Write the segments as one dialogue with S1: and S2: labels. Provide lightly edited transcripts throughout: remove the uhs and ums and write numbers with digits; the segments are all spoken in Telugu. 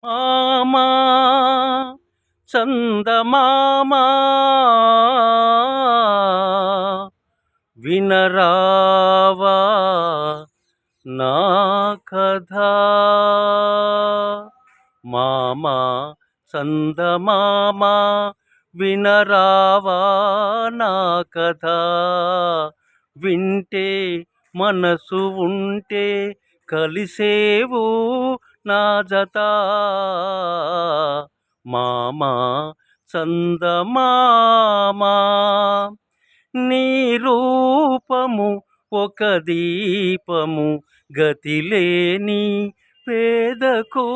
S1: మామా చందమామా వినరావా నా కథ. మామా చందమామా వినరావా నా కథ. వింటే మనసు ఉంటే కలిసేవు నా జత. మామా చందమామా నీ రూపము ఒక దీపము గతిలేని పేదకు.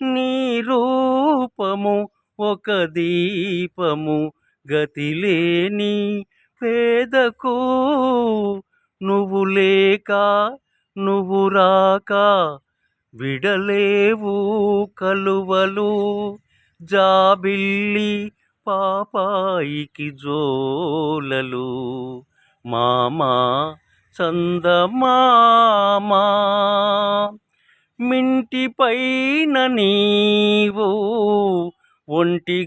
S1: నీ రూపము ఒక దీపము గతిలేని పేదకు. నువ్వు లేక నువ్వు రాక విడలేవు కలువలు. జాబిల్లి పాపాయికి జోలలు. మామా చందమామా మింటి పైన నీవు ఒంటిగాడివే.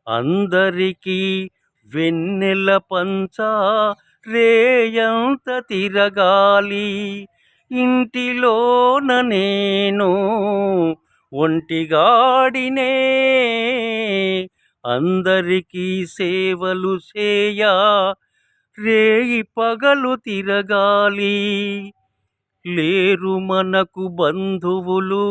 S1: అందరికీ వెన్నెల పంచ రేయంత తిరగాలి. ఇంటిలోన నేను ఒంటిగాడినే. అందరికీ సేవలు చేయా రేయి పగలు తిరగాలి. లేరు మనకు బంధువులు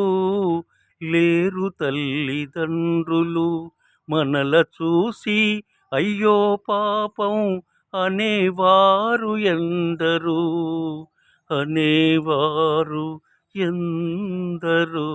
S1: లేరు తల్లిదండ్రులు. మనల చూసి అయ్యో పాపం అనేవారు ఎందరు. అనేవారు ఎందరు.